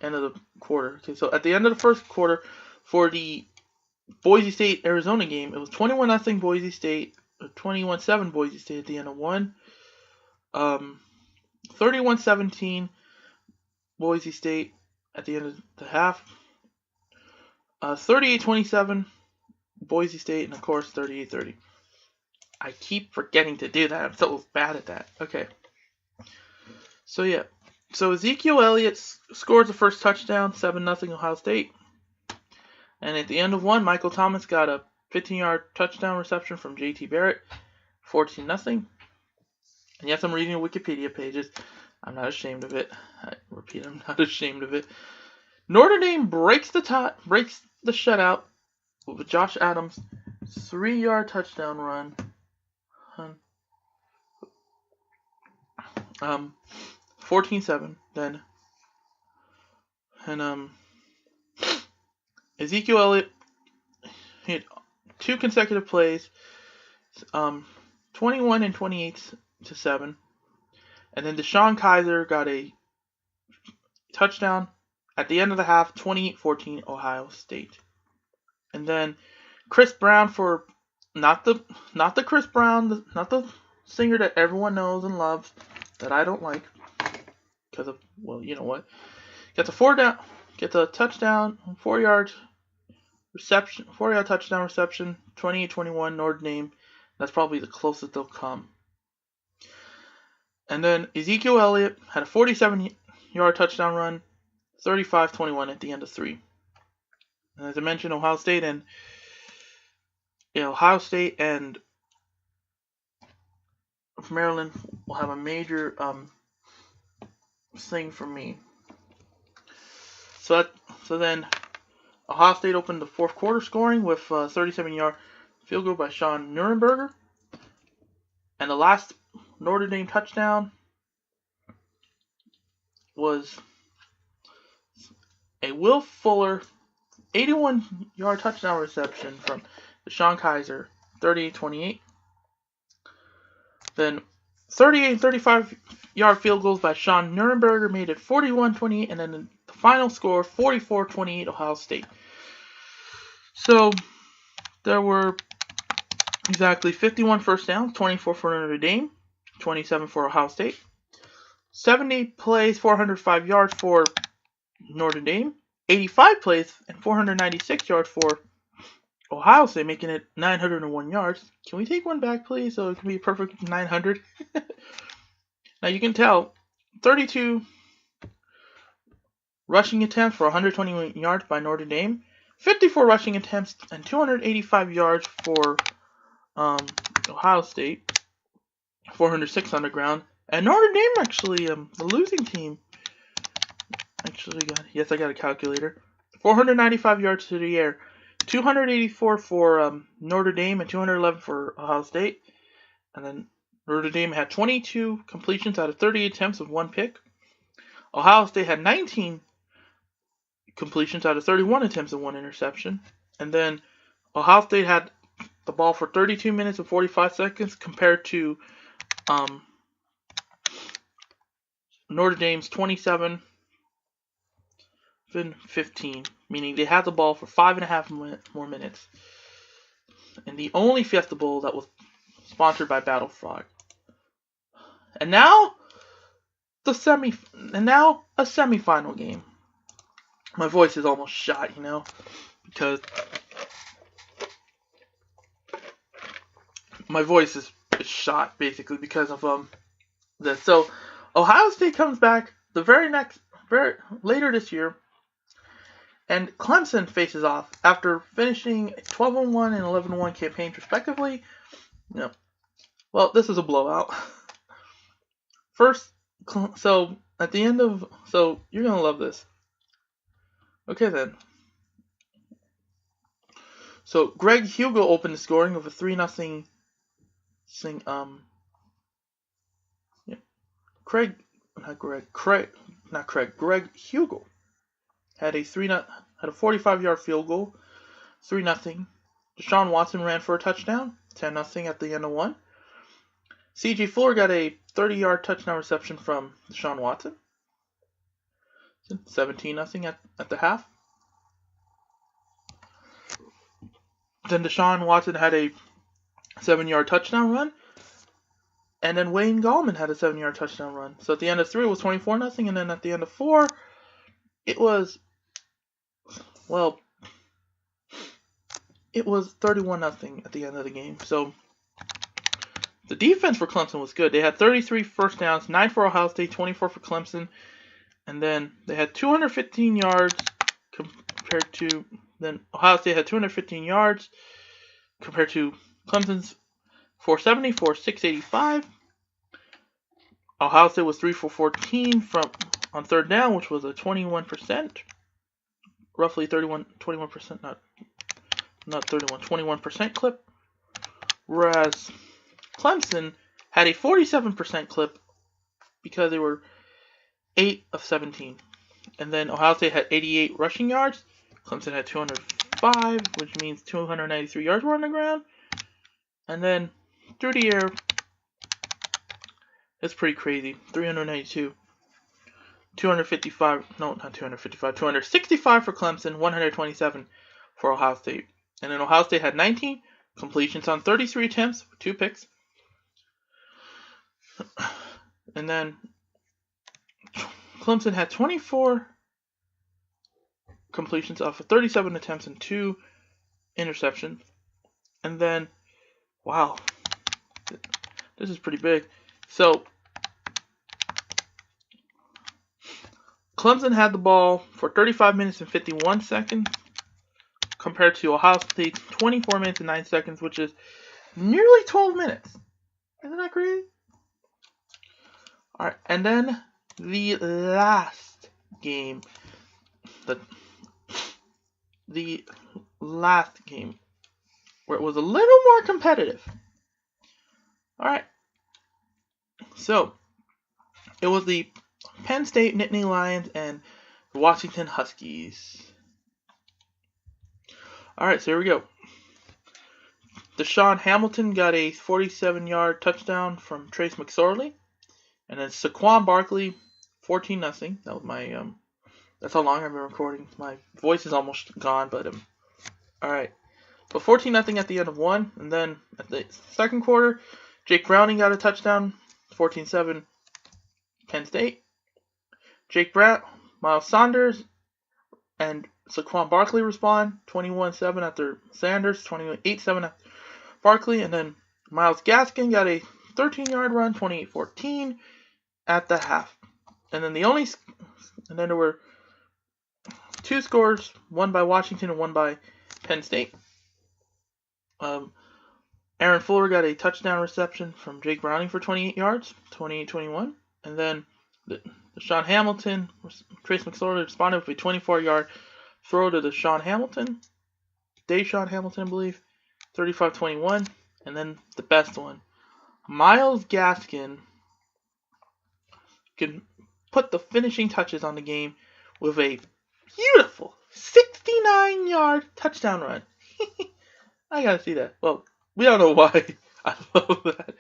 Speaker 1: end of the quarter. Okay, so at the end of the first quarter for the Boise State Arizona game, it was 21-0 Boise State, 21-7 Boise State at the end of one. 31-17 Boise State at the end of the half. 38-27 Boise State, and of course 38-30. I keep forgetting to do that. I'm so bad at that. Okay. So yeah. So Ezekiel Elliott scores the first touchdown, 7-0 Ohio State. And at the end of one, Michael Thomas got a 15-yard touchdown reception from J.T. Barrett, 14-0. And yes, I'm reading the Wikipedia pages. I'm not ashamed of it. I repeat, I'm not ashamed of it. Notre Dame breaks the shutout with Josh Adams' 3-yard touchdown run. 14-7 then. And Ezekiel Elliott hit 2 consecutive plays, 21 and 28-7. And then Deshaun Kaiser got a touchdown at the end of the half, 28-14 Ohio State. And then Chris Brown for not the Chris Brown, not the singer that everyone knows and loves, that I don't like because of, well, you know what? Gets a touchdown, 4-yard reception, 4-yard touchdown reception, 28-21 Notre Dame. That's probably the closest they'll come. And then Ezekiel Elliott had a 47-yard touchdown run, 35-21 at the end of 3. And as I mentioned, Ohio State and Maryland will have a major thing for me. So then Ohio State opened the fourth quarter scoring with a 37-yard field goal by Sean Nurenberger. And the last Notre Dame touchdown was a Will Fuller 81-yard touchdown reception from Deshaun Kaiser, 38-28. Then 38 and 35-yard field goals by Sean Nurenberger made it 41-28, and then the final score 44-28 Ohio State. So there were exactly 51 first downs, 24 for Notre Dame, 27 for Ohio State. 70 plays, 405 yards for Notre Dame. 85 plays and 496 yards for Ohio State, making it 901 yards. Can we take one back, please, so it can be a perfect 900? Now you can tell 32 rushing attempts for 121 yards by Notre Dame, 54 rushing attempts and 285 yards for Ohio State, 406 on the ground. And Notre Dame actually, the losing team, actually got, yes, I got a calculator, 495 yards to the air, 284 for Notre Dame and 211 for Ohio State. And then Notre Dame had 22 completions out of 30 attempts with 1 pick. Ohio State had 19 completions out of 31 attempts and 1 interception. And then Ohio State had the ball for 32 minutes and 45 seconds compared to Notre Dame's 27 and 15, meaning they had the ball for 5.5 more minutes. And the only Fiesta Bowl that was sponsored by Battle Frog. And now a semifinal game. My voice is almost shot, because my voice is shot basically because of this. So Ohio State comes back later this year, and Clemson faces off after finishing 12-1 and 11-1 campaigns respectively. Well, this is a blowout. So you're gonna love this. Okay then. So Greg Hugo opened the scoring with a 3-0 Greg Greg Hugel had a 45-yard field goal, 3-0. Deshaun Watson ran for a touchdown, 10-0 at the end of one. C.J. Fuller got a 30-yard touchdown reception from Deshaun Watson, 17-0 at the half. Then Deshaun Watson had a 7-yard touchdown run, and then Wayne Gallman had a 7-yard touchdown run. So at the end of 3, it was 24-0, and then at the end of 4, it was 31-0 at the end of the game. So the defense for Clemson was good. They had 33 first downs, 9 for Ohio State, 24 for Clemson, and then they had 215 yards compared to. Then Ohio State had 215 yards compared to Clemson's 470 for 685. Ohio State was 3 for 14 on third down, which was a 21%, roughly 21%, not 31, 21% clip. Whereas Clemson had a 47% clip because they were 8 of 17. And then Ohio State had 88 rushing yards. Clemson had 205, which means 293 yards were on the ground. And then through the air, it's pretty crazy. 392. 265 for Clemson, 127 for Ohio State. And then Ohio State had 19 completions on 33 attempts, 2 picks. And then Clemson had 24 completions off of 37 attempts and 2 interceptions. And then, wow, this is pretty big. So, Clemson had the ball for 35 minutes and 51 seconds compared to Ohio State's 24 minutes and 9 seconds, which is nearly 12 minutes. Isn't that crazy? All right, and then the last game, the last game where it was a little more competitive. All right, so it was the Penn State Nittany Lions and the Washington Huskies. All right, so here we go. Deshaun Hamilton got a 47-yard touchdown from Trace McSorley. And then Saquon Barkley, 14-0. That was my, that's how long I've been recording. My voice is almost gone, but, alright. But 14-0 at the end of one. And then at the second quarter, Jake Browning got a touchdown, 14-7, Penn State. Jake Brown, Miles Sanders, and Saquon Barkley respond, 21-7 after Sanders, 28-7 after Barkley. And then Myles Gaskin got a 13-yard run, 28-14 at the half. And then there were 2 scores, one by Washington and one by Penn State. Aaron Fuller got a touchdown reception from Jake Browning for 28 yards, 28-21. And then Deshaun Hamilton, Trace McSorley responded with a 24-yard throw to Deshaun Hamilton, I believe, 35-21. And then the best one, Myles Gaskin can put the finishing touches on the game with a beautiful 69-yard touchdown run. I gotta see that. Well, we don't know why I love that.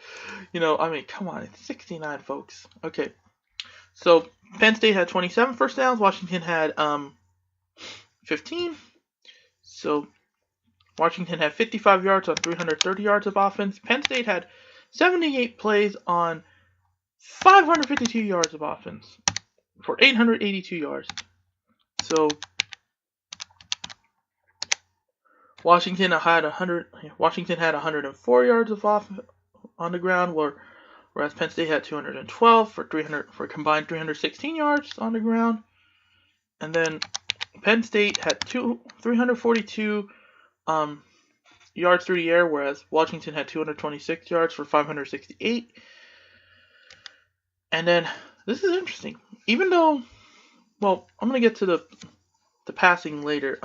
Speaker 1: Come on, it's 69, folks. Okay, so Penn State had 27 first downs. Washington had 15. So Washington had 55 yards on 330 yards of offense. Penn State had 78 plays on 552 yards of offense for 882 yards. So Washington had 104 yards of offense on the ground, whereas Penn State had 212 for a combined 316 yards on the ground. And then Penn State had 342 yards through the air, whereas Washington had 226 yards for 568. And then this is interesting. Even though, I'm gonna get to the passing later.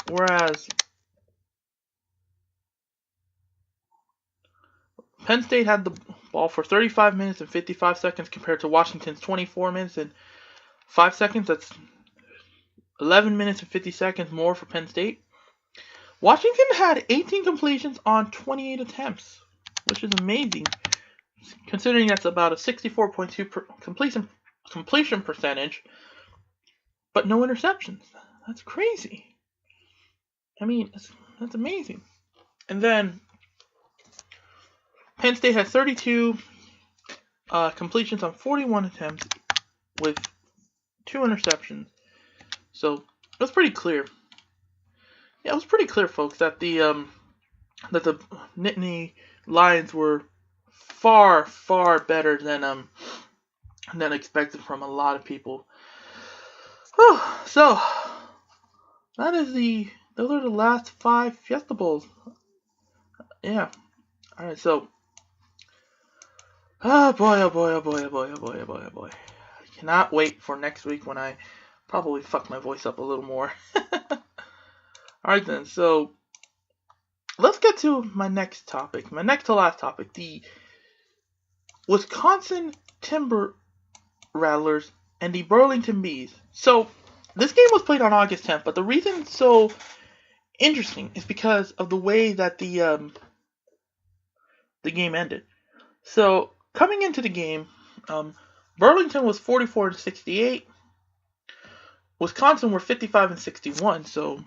Speaker 1: Whereas Penn State had the ball for 35 minutes and 55 seconds compared to Washington's 24 minutes and 5 seconds. That's 11 minutes and 50 seconds more for Penn State. Washington had 18 completions on 28 attempts, which is amazing, considering that's about a 64.2 completion percentage, but no interceptions. That's crazy. I mean, that's amazing. And then Penn State had 32 completions on 41 attempts with 2 interceptions. So it was pretty clear. Yeah, it was pretty clear, folks, that the Nittany Lions were far, far better than expected from a lot of people. Whew. So those are the last 5 Fiesta Bowls. Yeah. All right. So, oh boy, oh boy, oh boy, oh boy, oh boy, oh boy, oh boy. I cannot wait for next week when I probably fuck my voice up a little more. Alright then, so let's get to my next topic. My next to last topic. The Wisconsin Timber Rattlers and the Burlington Bees. So, this game was played on August 10th, but the reason it's so interesting is because of the way that the game ended. So, coming into the game, Burlington was 44-68. Wisconsin were 55-61. So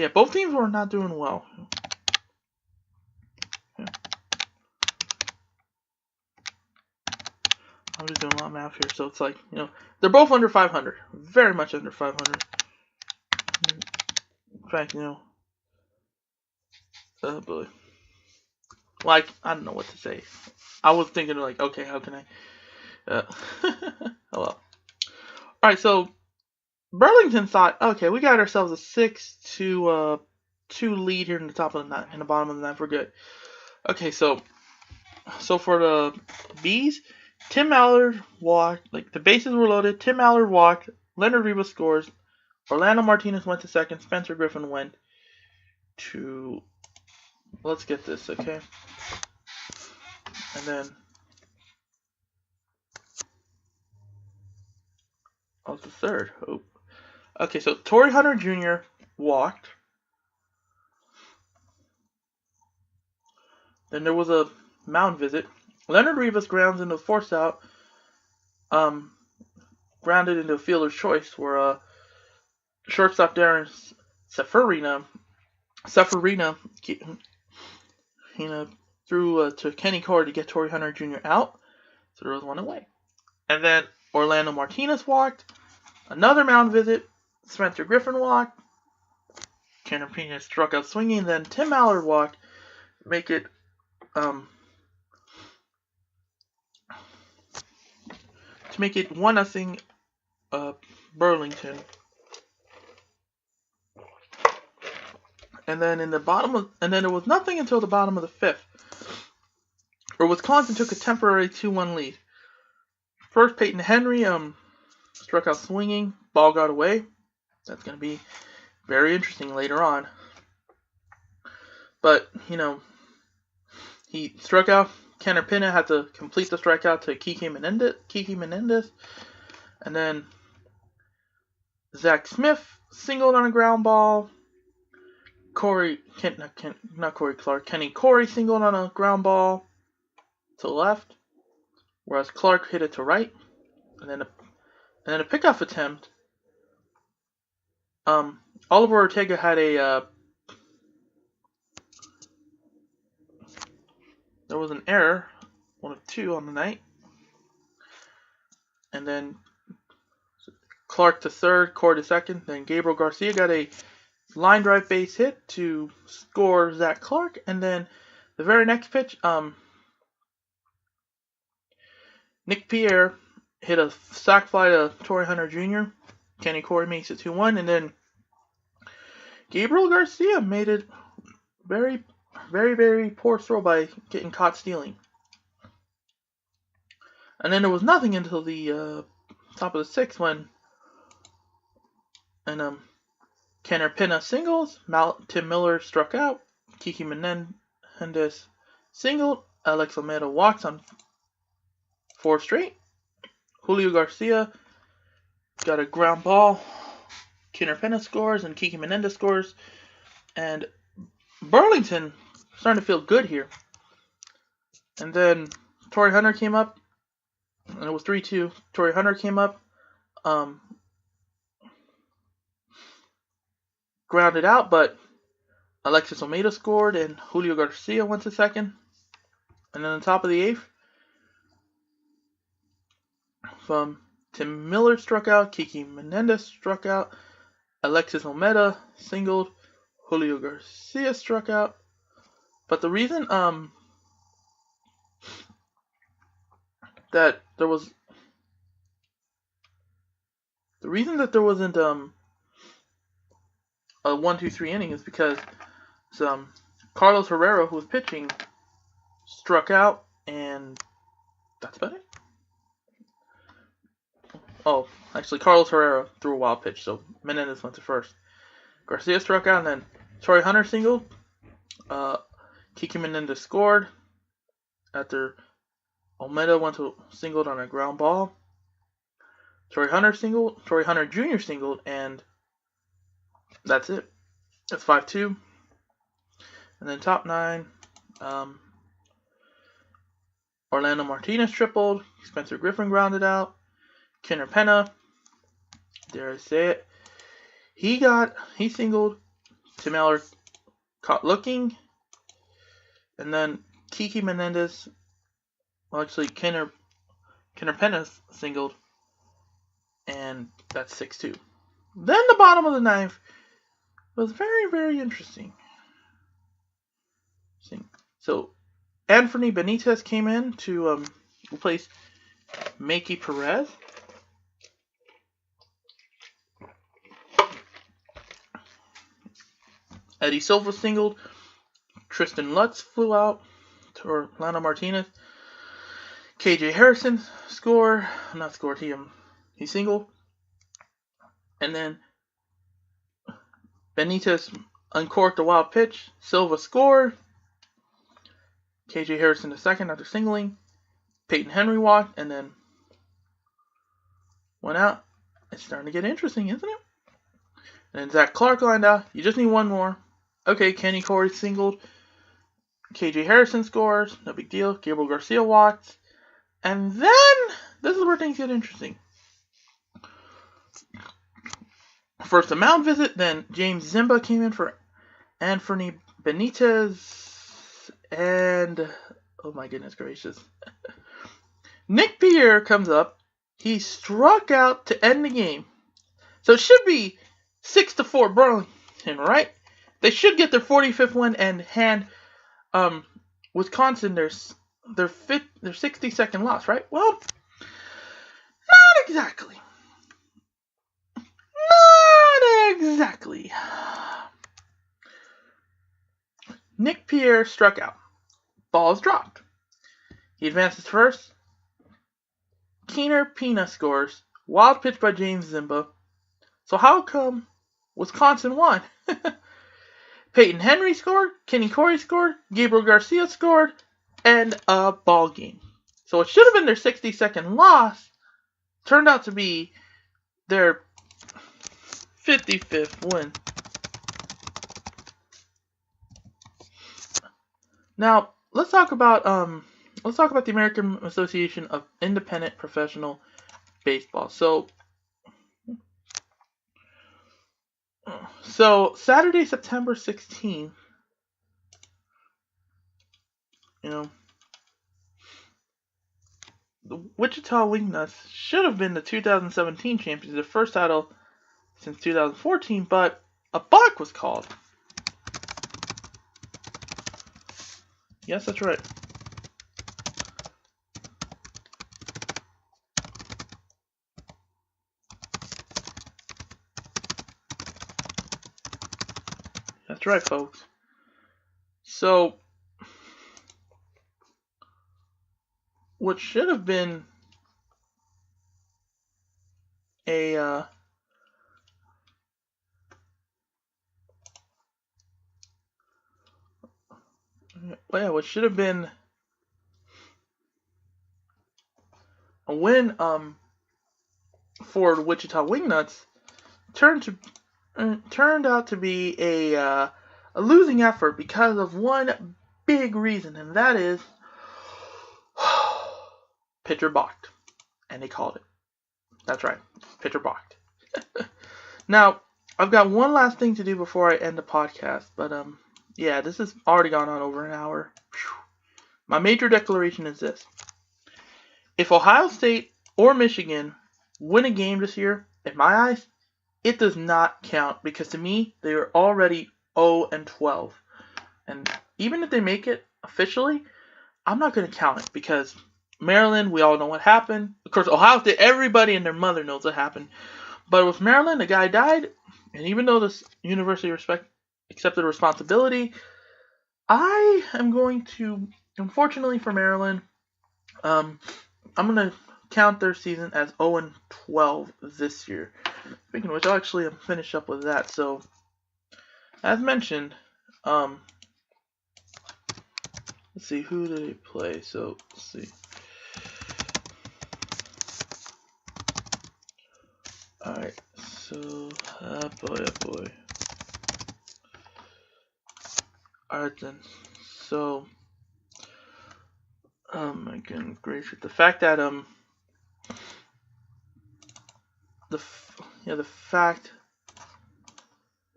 Speaker 1: yeah, both teams were not doing well. Yeah. I'm just doing a lot of math here, so it's like, they're both under 500. Very much under 500. In fact, oh boy. Like, I don't know what to say. I was thinking like, okay, how can I? Oh well. Alright, so Burlington thought, okay, we got ourselves a 6-2 lead here in the top of the ninth, in the bottom of the ninth. We're good. Okay, so for the Bees, Tim Allard walked. Like, the bases were loaded. Tim Allard walked. Leonard Rivas scores. Orlando Martinez went to second. Spencer Griffin went to. Let's get this, okay? And then. Oh, the third. Oh. Okay, so Torrey Hunter Jr. walked. Then there was a mound visit. Leonard Rivas grounds into the fourth out. Grounded into a fielder's choice where shortstop Darren Seferina threw to Kenny Corey to get Torrey Hunter Jr. out. So there was one away. And then Orlando Martinez walked. Another mound visit. Spencer Griffin walked. Tanner Pena struck out swinging. Then Tim Allard walked. Make it to make it 1-0 Burlington. And then there was nothing until the bottom of the fifth, where Wisconsin took a temporary 2-1 lead. First, Peyton Henry struck out swinging. Ball got away. That's going to be very interesting later on. But, he struck out. Tanner Pena had to complete the strikeout to Kike Menendez. And then Zach Smith singled on a ground ball. Kenny Corey singled on a ground ball to the left, whereas Clark hit it to right. And then a pickoff attempt. Oliver Ortega had there was an error, 1 of 2 on the night. And then Clark to third, Corey to second. Then Gabriel Garcia got a line drive base hit to score Zach Clark. And then the very next pitch, Nick Pierre hit a sac fly to Torrey Hunter Jr. Kenny Corey makes it 2-1. And then Gabriel Garcia made it very, very, very poor throw by getting caught stealing. And then there was nothing until the top of the sixth when Kenner Pena singles. Tim Miller struck out. Kiki Menendez singled. Alex Almeida walks on 4 straight. Julio Garcia got a ground ball. Kenner Pena scores and Kiki Menendez scores. And Burlington starting to feel good here. And then Torrey Hunter came up. And it was 3-2. Torrey Hunter came up. Grounded out, but Alexis Almeida scored and Julio Garcia went to second. And then on top of the 8th, Tim Miller struck out, Kiki Menendez struck out, Alexis Almeida singled, Julio Garcia struck out. But the reason that there wasn't a 1-2-3 inning is because Carlos Herrera, who was pitching, struck out, and that's about it. Oh, actually, Carlos Herrera threw a wild pitch, so Menendez went to first. Garcia struck out, and then Torrey Hunter singled. Kiki Menendez scored after Almeida singled on a ground ball. Torrey Hunter Jr. singled, and that's it. That's 5-2. And then top 9, Orlando Martinez tripled. Spencer Griffin grounded out. Kenner Pena, dare I say it, he singled. Tim Miller caught looking. And then Kiki Menendez, Kenner Pena singled. And that's 6-2. Then the bottom of the 9th was very, very interesting. So Anthony Benitez came in to replace Makey Perez. Eddie Silva singled. Tristan Lutz flew out to Orlando Martinez. KJ Harrison he singled. And then Benitez uncorked a wild pitch. Silva scored. KJ Harrison to second after singling. Peyton Henry walked and then went out. It's starting to get interesting, isn't it? And then Zach Clark lined out. You just need one more. Okay, Kenny Corey singled. KJ Harrison scores. No big deal. Gabriel Garcia walks. And then, this is where things get interesting. First a mound visit, then James Zimba came in for Anthony Benitez. And, oh my goodness gracious. Nick Pierre comes up. He struck out to end the game. So it should be 6-4 Burlington, right? They should get their 45th win and hand Wisconsin their 62nd loss, right? Well, not exactly. Not exactly. Nick Pierre struck out. Ball is dropped. He advances first. Kenner Pena scores. Wild pitch by James Zimba. So how come Wisconsin won? Peyton Henry scored, Kenny Corey scored, Gabriel Garcia scored, and a ball game. So it should have been their 62nd loss. Turned out to be their 55th win. Now let's talk about the American Association of Independent Professional Baseball. So Saturday, September 16th, the Wichita Wingnuts should have been the 2017 champions, their first title since 2014, but a balk was called. Yes, that's right. That's right, folks. So, what should have been a what should have been a win for the Wichita Wingnuts turned out to be a losing effort because of one big reason, and that is pitcher balked, and they called it. That's right, pitcher balked. Now, I've got one last thing to do before I end the podcast, but yeah, this has already gone on over an hour. Whew. My major declaration is this: if Ohio State or Michigan win a game this year, in my eyes, it does not count, because to me, they are already 0-12. And even if they make it officially, I'm not going to count it, because Maryland, we all know what happened. Of course, Ohio State, everybody and their mother knows what happened. But with Maryland, the guy died, and even though this university accepted responsibility, I am going to, unfortunately for Maryland, I'm going to count their season as 0-12 this year. Speaking of which, I'll actually finish up with that. So, as mentioned, let's see, who did they play? So, let's see. Alright, so, boy. Alright then, so, oh my goodness gracious, the fact that, the fact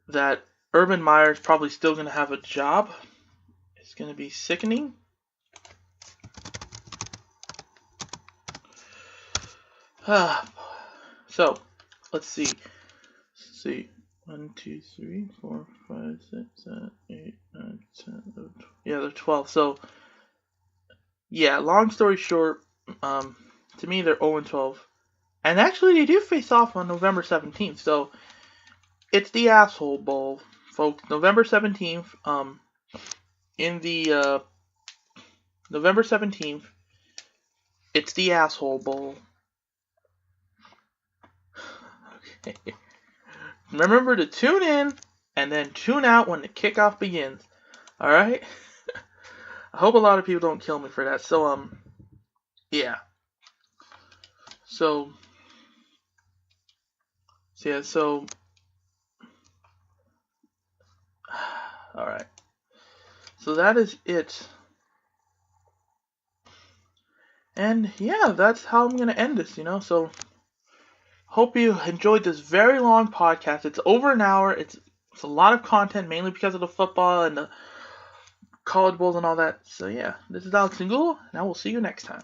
Speaker 1: that Urban Meyer is probably still going to have a job is going to be sickening. So, let's see. 1, 2, 3, 4, 5, 6, 7, 8, 9, 10, 11, 12. Yeah, they're 12. So, yeah, long story short, to me, they're 0-12. And actually, they do face off on November 17th. So, it's the Asshole Bowl, folks. November 17th, in the, November 17th, it's the Asshole Bowl. Okay. Remember to tune in and then tune out when the kickoff begins. Alright? I hope a lot of people don't kill me for that. So, yeah. So, alright. So that is it. And yeah, that's how I'm going to end this, So, hope you enjoyed this very long podcast. It's over an hour. It's a lot of content, mainly because of the football and the college bowls and all that. So yeah, this is Alex Angulo, and I will see you next time.